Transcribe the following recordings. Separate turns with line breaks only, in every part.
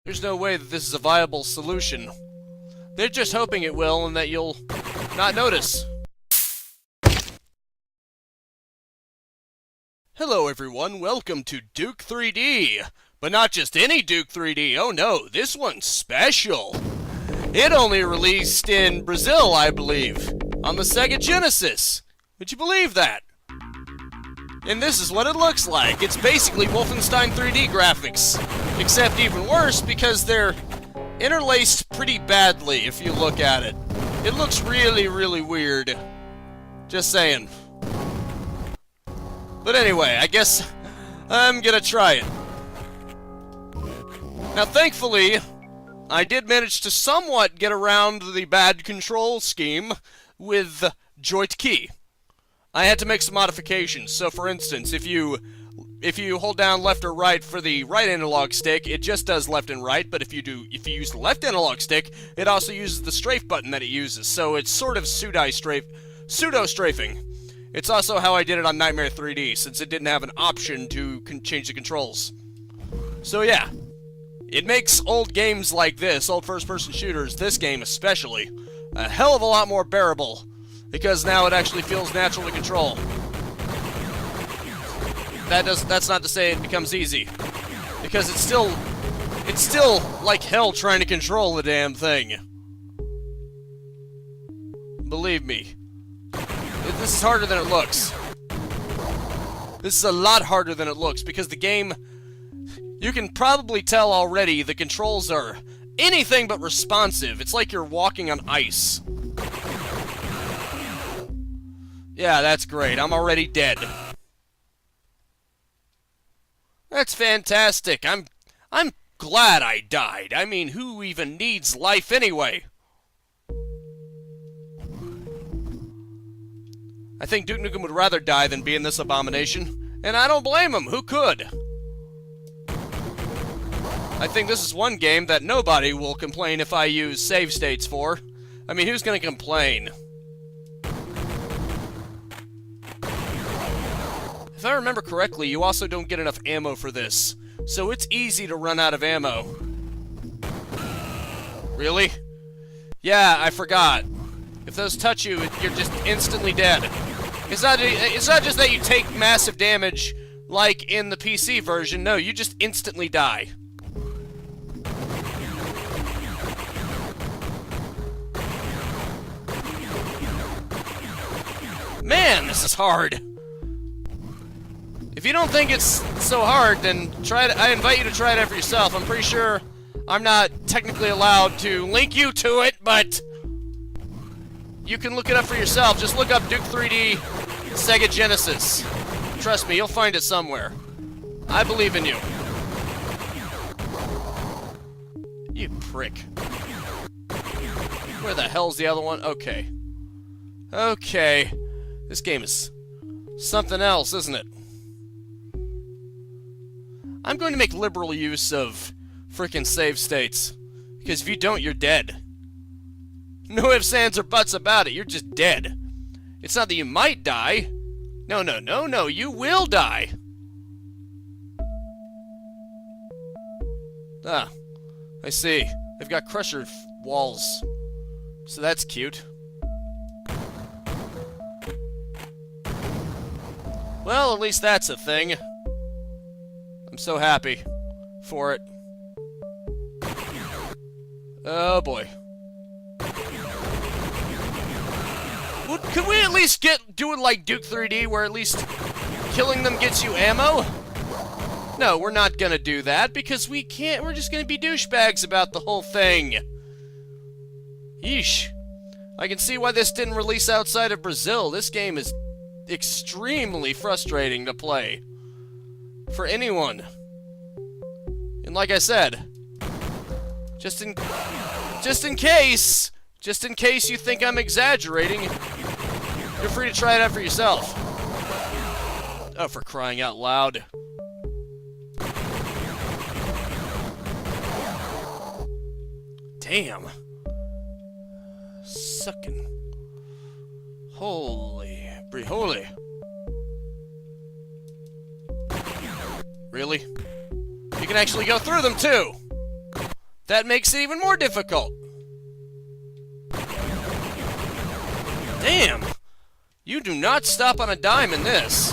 There's no way that this is a viable solution. They're just hoping it will and that you'll not notice. Hello everyone, welcome to Duke 3D. But not just any Duke 3D, oh no, this one's special. It only released in Brazil, I believe, on the Sega Genesis. Would you believe that? And this is what it looks like. It's basically Wolfenstein 3D graphics, except even worse because they're interlaced pretty badly if you look at it. It looks really, really weird. Just saying. But anyway, I guess I'm gonna try it. Now, thankfully, I did manage to somewhat get around the bad control scheme with Joyt Key. I had to make some modifications. So, for instance, if you hold down left or right for the right analog stick, it just does left and right. But if you use the left analog stick, it also uses the strafe button that it uses. So it's sort of pseudo-strafing. It's also how I did it on Nightmare 3D, since it didn't have an option to change the controls. So yeah, it makes old games like this, old first-person shooters, this game especially, a hell of a lot more bearable, because now it actually feels natural to control. That's not to say it becomes easy, because it's still like hell trying to control the damn thing. Believe me. This is harder than it looks. This is a lot harder than it looks, because the game, you can probably tell already, the controls are anything but responsive. It's like you're walking on ice. Yeah, that's great. I'm already dead. That's fantastic. I'm glad I died. I mean, who even needs life anyway? I think Duke Nukem would rather die than be in this abomination, and I don't blame him. Who could? I think this is one game that nobody will complain if I use save states for. I mean, who's gonna complain? If I remember correctly, you also don't get enough ammo for this, so it's easy to run out of ammo. Really? Yeah, I forgot. If those touch you, you're just instantly dead. It's not just that you take massive damage like in the PC version. No, you just instantly die. Man, this is hard. If you don't think it's so hard, then try it. I invite you to try it out for yourself. I'm pretty sure I'm not technically allowed to link you to it, but you can look it up for yourself. Just look up Duke 3D Sega Genesis. Trust me, you'll find it somewhere. I believe in you. You prick. Where the hell's the other one? Okay. Okay. This game is something else, isn't it? I'm going to make liberal use of frickin' save states. Because if you don't, you're dead. No ifs, ands, or buts about it. You're just dead. It's not that you might die. No, no, no, no. You will die. Ah, I see. They've got crusher walls. So that's cute. Well, at least that's a thing. I'm so happy for it. Oh boy. Could we at least do it like Duke 3D, where at least killing them gets you ammo? No, we're not gonna do that, because we can't. We're just gonna be douchebags about the whole thing. Yeesh. I can see why this didn't release outside of Brazil. This game is extremely frustrating to play. For anyone. And like I said, just in case you think I'm exaggerating, you're free to try it out for yourself. Oh, for crying out loud. Damn. Sucking. Holy. Really? You can actually go through them, too! that makes it even more difficult. Damn! You do not stop on a dime in this.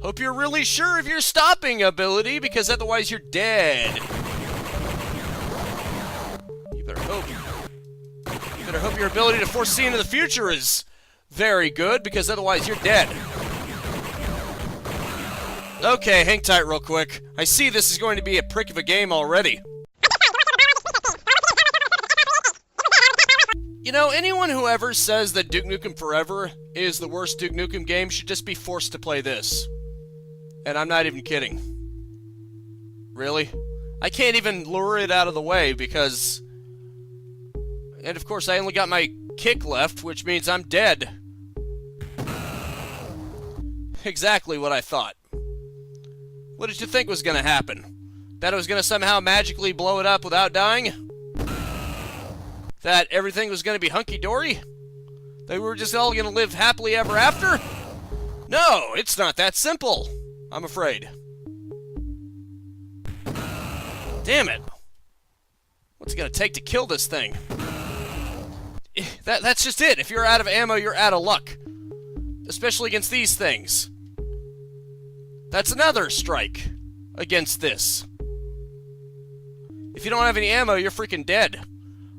Hope you're really sure of your stopping ability, because otherwise you're dead. You better hope. You better hope your ability to foresee into the future is very good, because otherwise you're dead. Okay, hang tight real quick. I see this is going to be a prick of a game already. You know, anyone who ever says that Duke Nukem Forever is the worst Duke Nukem game should just be forced to play this. And I'm not even kidding. Really? I can't even lure it out of the way because... And of course I only got my kick left, which means I'm dead. Exactly what I thought. What did you think was gonna happen? That it was gonna somehow magically blow it up without dying? That everything was gonna be hunky-dory? That we were just all gonna live happily ever after? No, it's not that simple, I'm afraid. Damn it. What's it gonna take to kill this thing? That's just it. If you're out of ammo, you're out of luck. Especially against these things. That's another strike against this. If you don't have any ammo, you're freaking dead.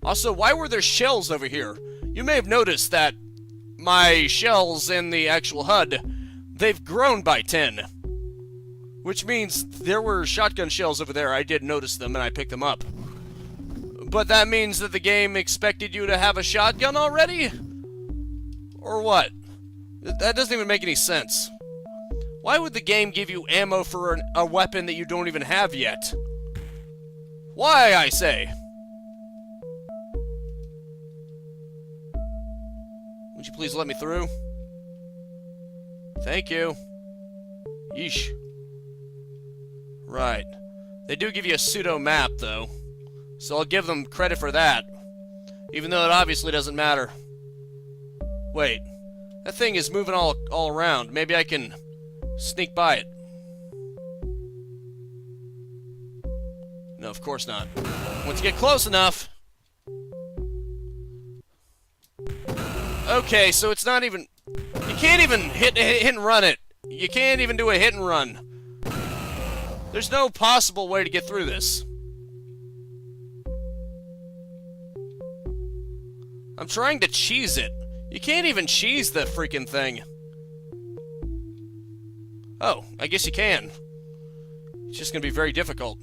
Also, why were there shells over here? You may have noticed that my shells in the actual HUD, they've grown by 10. Which means there were shotgun shells over there. I did notice them and I picked them up. But that means that the game expected you to have a shotgun already? Or what? That doesn't even make any sense. Why would the game give you ammo for a weapon that you don't even have yet? Why, I say? Would you please let me through? Thank you. Yeesh. Right. They do give you a pseudo map, though. So I'll give them credit for that. Even though it obviously doesn't matter. Wait. That thing is moving all around. Maybe I can sneak by it. No, of course not. Once you get close enough... Okay, so it's not even... You can't even hit and run it. You can't even do a hit and run. There's no possible way to get through this. I'm trying to cheese it. You can't even cheese the freaking thing. Oh, I guess you can. It's just gonna be very difficult.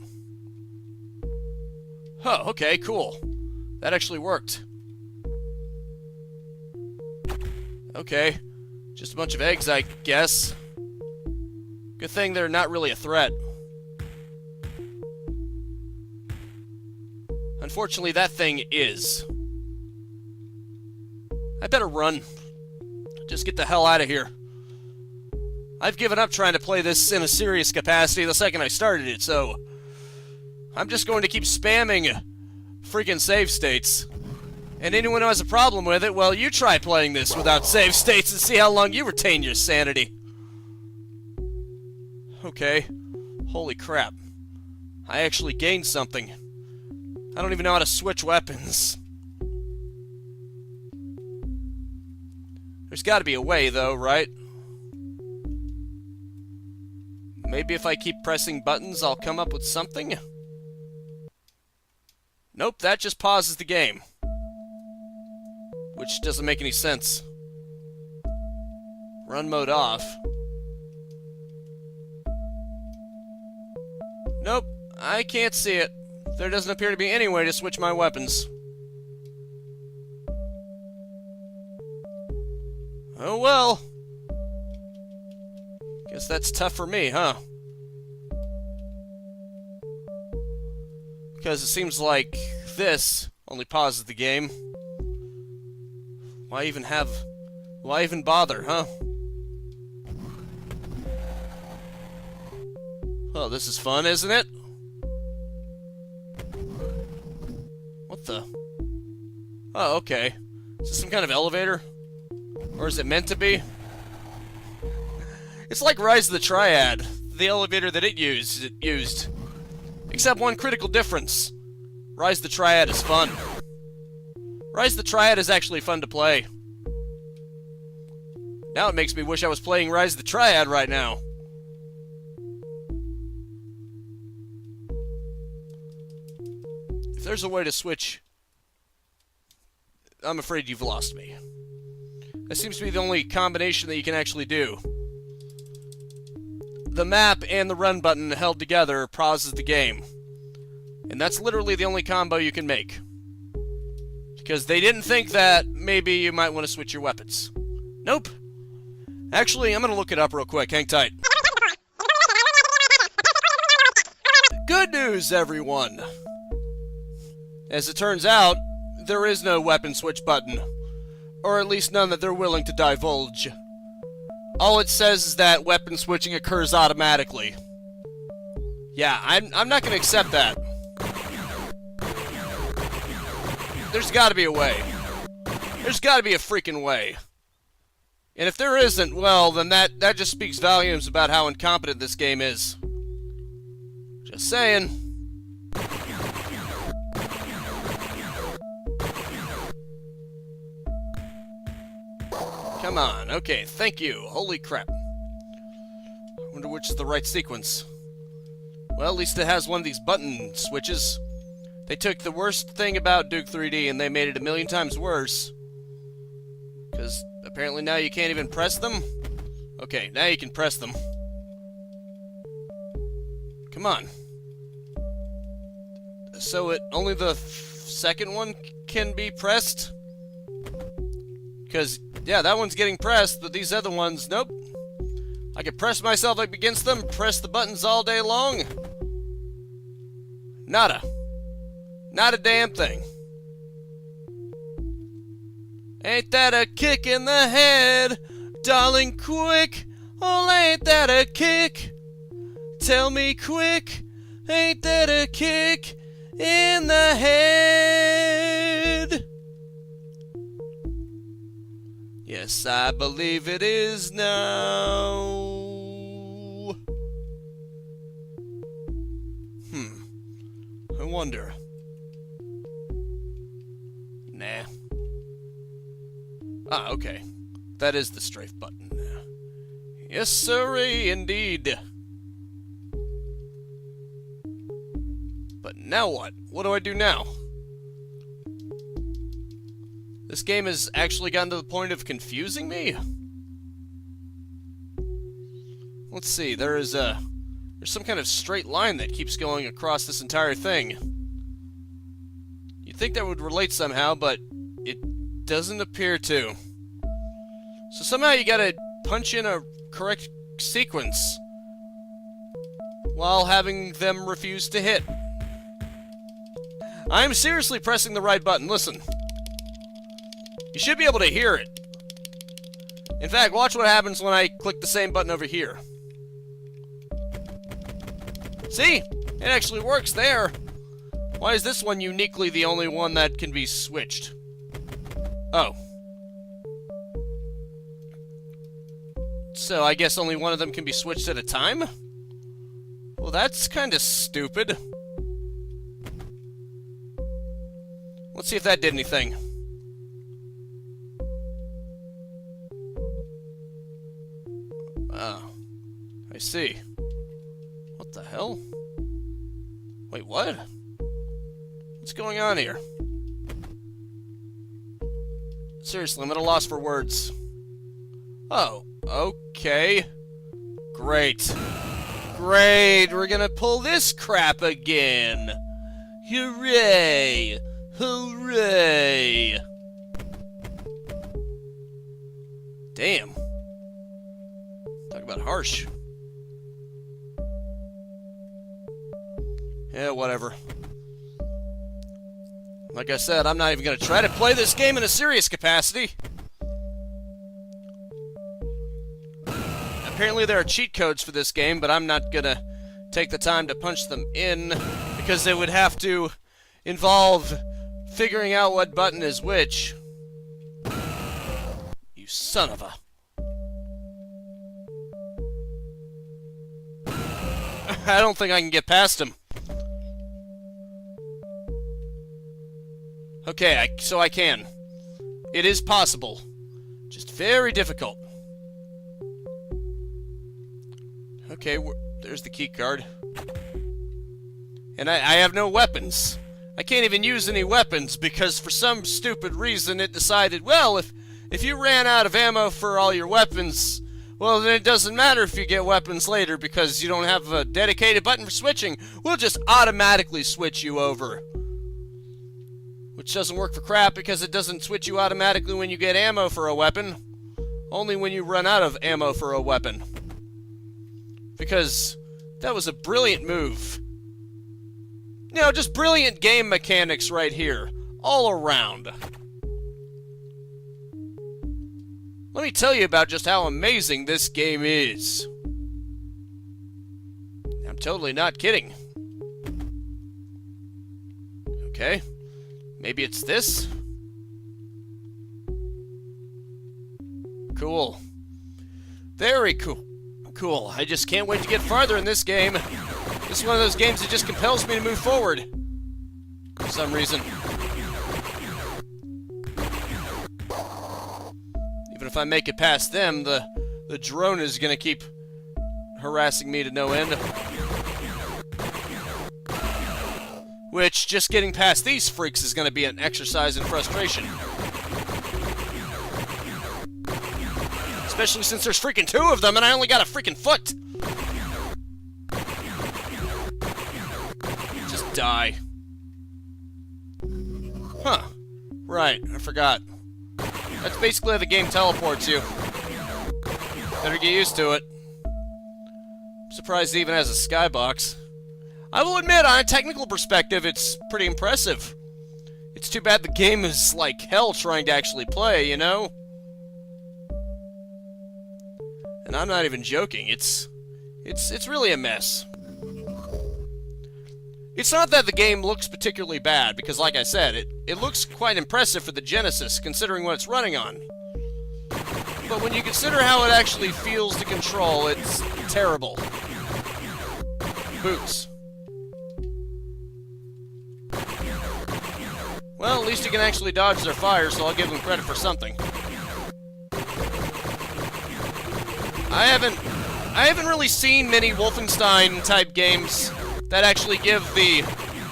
Oh, okay, cool. That actually worked. Okay. Just a bunch of eggs, I guess. Good thing they're not really a threat. Unfortunately, that thing is. I better run. Just get the hell out of here. I've given up trying to play this in a serious capacity the second I started it, so... I'm just going to keep spamming freaking save states. And anyone who has a problem with it, well, you try playing this without save states and see how long you retain your sanity. Okay. Holy crap. I actually gained something. I don't even know how to switch weapons. There's gotta be a way, though, right? Maybe if I keep pressing buttons, I'll come up with something? Nope, that just pauses the game. Which doesn't make any sense. Run mode off. Nope, I can't see it. There doesn't appear to be any way to switch my weapons. Oh well. Guess that's tough for me, huh? Because it seems like this only pauses the game. Why even bother, huh? Well, this is fun, isn't it? What the? Oh, okay. Is this some kind of elevator? Or is it meant to be? It's like Rise of the Triad, the elevator that it used. Except one critical difference. Rise the Triad is fun. Rise the Triad is actually fun to play. Now it makes me wish I was playing Rise the Triad right now. If there's a way to switch... I'm afraid you've lost me. That seems to be the only combination that you can actually do. The map and the run button held together pauses the game. And that's literally the only combo you can make. Because they didn't think that maybe you might want to switch your weapons. Nope. Actually, I'm going to look it up real quick. Hang tight. Good news, everyone! As it turns out, there is no weapon switch button. Or at least none that they're willing to divulge. All it says is that weapon switching occurs automatically. Yeah, I'm not going to accept that. There's got to be a way. There's got to be a freaking way. And if there isn't, well, then that just speaks volumes about how incompetent this game is. Just saying. Come on, okay, thank you. Holy crap. I wonder which is the right sequence. Well, at least it has one of these button switches. They took the worst thing about Duke 3D and they made it a million times worse. Because apparently now you can't even press them? Okay, now you can press them. Come on. So only the second one can be pressed? Because, yeah, that one's getting pressed, but these other ones, nope. I can press myself up against them, press the buttons all day long. Nada. Not a damn thing. Ain't that a kick in the head? Darling, quick. Oh, ain't that a kick? Tell me quick. Ain't that a kick in the head? Yes, I believe it is now. I wonder. Nah. Ah, okay. That is the strafe button. Yes, sirree, indeed. But now what? What do I do now? This game has actually gotten to the point of confusing me? Let's see, there's some kind of straight line that keeps going across this entire thing. You'd think that would relate somehow, but it doesn't appear to. So somehow you gotta punch in a correct sequence while having them refuse to hit. I'm seriously pressing the right button, listen. You should be able to hear it. In fact, watch what happens when I click the same button over here. See? It actually works there. Why is this one uniquely the only one that can be switched? Oh. So I guess only one of them can be switched at a time? Well, that's kind of stupid. Let's see if that did anything. Oh. I see. What the hell? Wait, what? What's going on here? Seriously, I'm at a loss for words. Oh, okay. Great. Great, we're gonna pull this crap again. Hooray! Hooray! Damn. Talk about harsh. Yeah, whatever. Like I said, I'm not even gonna try to play this game in a serious capacity. Apparently there are cheat codes for this game, but I'm not gonna take the time to punch them in, because they would have to involve figuring out what button is which. You son of a... I don't think I can get past him. Okay, so I can. It is possible. Just very difficult. Okay, there's the key card. And I have no weapons. I can't even use any weapons because for some stupid reason it decided, well, if you ran out of ammo for all your weapons, well, then it doesn't matter if you get weapons later because you don't have a dedicated button for switching. We'll just automatically switch you over. Which doesn't work for crap because it doesn't switch you automatically when you get ammo for a weapon. Only when you run out of ammo for a weapon. Because that was a brilliant move. You know, just brilliant game mechanics right here. All around. Let me tell you about just how amazing this game is. I'm totally not kidding. Okay. Maybe it's this? Cool. Very cool. Cool. I just can't wait to get farther in this game. This is one of those games that just compels me to move forward. For some reason. Even if I make it past them, the drone is gonna keep harassing me to no end. Which, just getting past these freaks is gonna be an exercise in frustration. Especially since there's freaking 2 of them and I only got a freaking foot! Just die. Huh. Right, I forgot. That's basically how the game teleports you. Better get used to it. I'm surprised it even has a skybox. I will admit, on a technical perspective, it's pretty impressive. It's too bad the game is like hell trying to actually play, you know? And I'm not even joking. It's really a mess. It's not that the game looks particularly bad, because like I said, it looks quite impressive for the Genesis, considering what it's running on. But when you consider how it actually feels to control, it's terrible. Boots. Well, at least you can actually dodge their fire, so I'll give them credit for something. I haven't really seen many Wolfenstein-type games that actually give the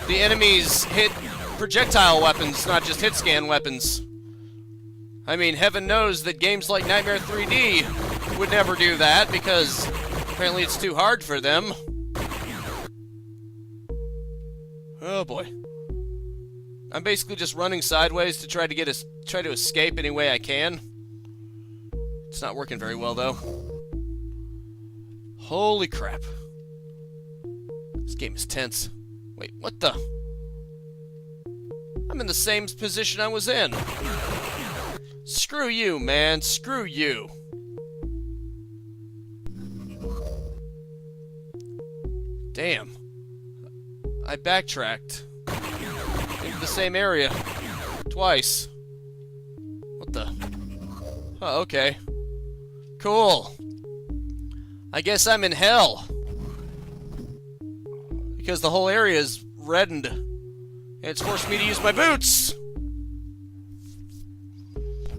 enemies hit projectile weapons, not just hit scan weapons. I mean, heaven knows that games like Nightmare 3D would never do that, because apparently it's too hard for them. Oh boy. I'm basically just running sideways to try to escape any way I can. It's not working very well, though. Holy crap. This game is tense. Wait, what the? I'm in the same position I was in. Screw you, man. Screw you. Damn. I backtracked into the same area twice. What the? Oh, okay. Cool. I guess I'm in hell. Because the whole area is reddened. And it's forced me to use my boots!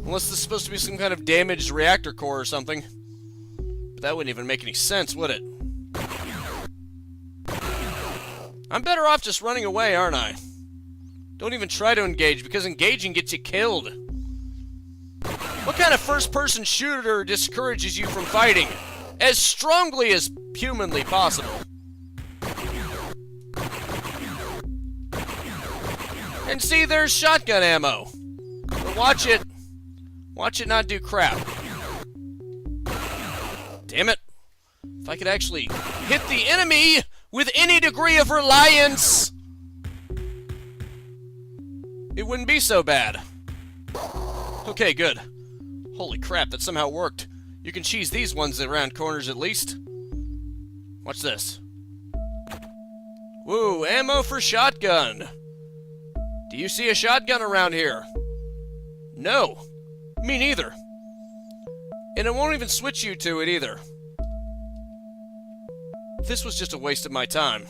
Unless this is supposed to be some kind of damaged reactor core or something. But that wouldn't even make any sense, would it? I'm better off just running away, aren't I? Don't even try to engage, because engaging gets you killed. What kind of first-person shooter discourages you from fighting as strongly as humanly possible? And see, there's shotgun ammo. But watch it not do crap. Damn it. If I could actually hit the enemy with any degree of reliance, it wouldn't be so bad. Okay, good. Holy crap, that somehow worked. You can cheese these ones around corners at least. Watch this. Woo, ammo for shotgun. Do you see a shotgun around here? No. Me neither. And it won't even switch you to it either. This was just a waste of my time.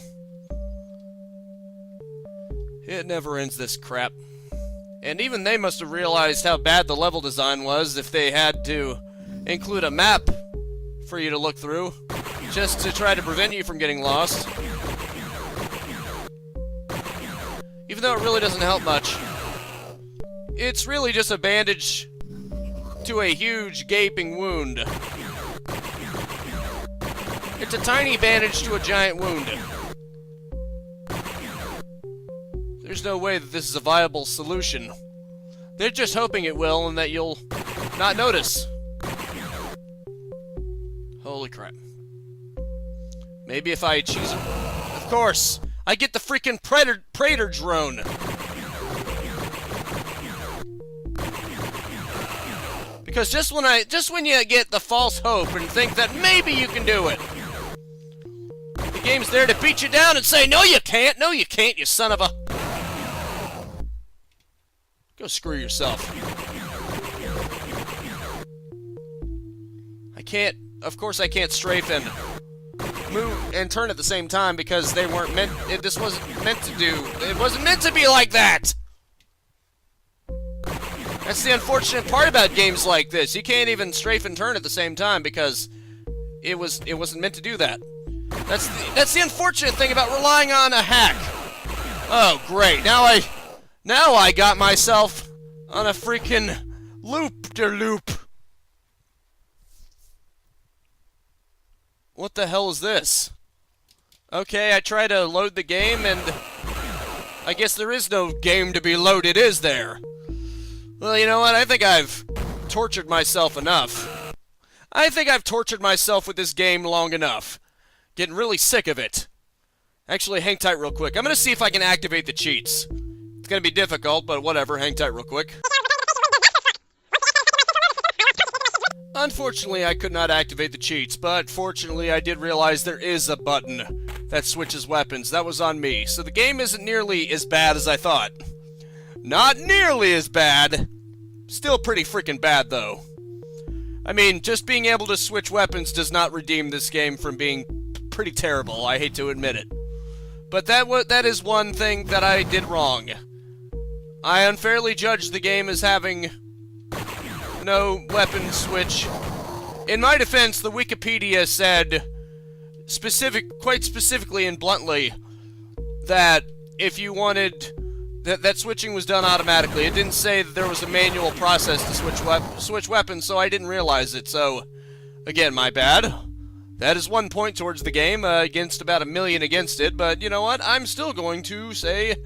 It never ends, this crap. And even they must have realized how bad the level design was if they had to include a map for you to look through, just to try to prevent you from getting lost. Even though it really doesn't help much. It's really just a bandage to a huge gaping wound. It's a tiny bandage to a giant wound. There's no way that this is a viable solution. They're just hoping it will and that you'll not notice. Holy crap. Maybe if I choose... Of course! I get the freaking Praetor drone! Because just when you get the false hope and think that maybe you can do it, the game's there to beat you down and say, no you can't, you son of a... Go screw yourself. Of course I can't strafe and move and turn at the same time because they weren't meant, this wasn't meant to do, it wasn't meant to be like that! That's the unfortunate part about games like this. You can't even strafe and turn at the same time because it wasn't meant to do that. That's the unfortunate thing about relying on a hack. Oh great, now I got myself on a freaking loop-de-loop. What the hell is this? Okay, I try to load the game and I guess there is no game to be loaded, is there? Well, you know what? I think I've tortured myself enough. I think I've tortured myself with this game long enough. Getting really sick of it. Actually, hang tight real quick. I'm gonna see if I can activate the cheats. It's gonna be difficult, but whatever. Hang tight real quick. Unfortunately, I could not activate the cheats, but fortunately I did realize there is a button that switches weapons. That was on me. So the game isn't nearly as bad as I thought. Not nearly as bad. Still pretty freaking bad, though. I mean, just being able to switch weapons does not redeem this game from being pretty terrible. I hate to admit it. But that is one thing that I did wrong. I unfairly judged the game as having no weapon switch. In my defense, the Wikipedia said quite specifically and bluntly that if you wanted that switching was done automatically. It didn't say that there was a manual process to switch weapons, so I didn't realize it. So again, my bad. That is 1 point towards the game against about 1 million against it, but you know what? I'm still going to say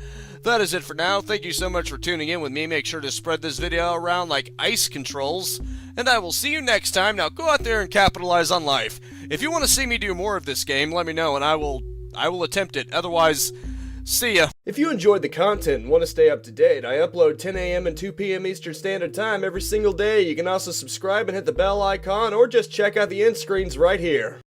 that is it for now. Thank you so much for tuning in with me. Make sure to spread this video around like ice controls, and I will see you next time. Now go out there and capitalize on life. If you want to see me do more of this game, let me know and I will attempt it. Otherwise, see ya. If you enjoyed the content and want to stay up to date, I upload 10 a.m. and 2 p.m. Eastern Standard Time every single day. You can also subscribe and hit the bell icon or just check out the end screens right here.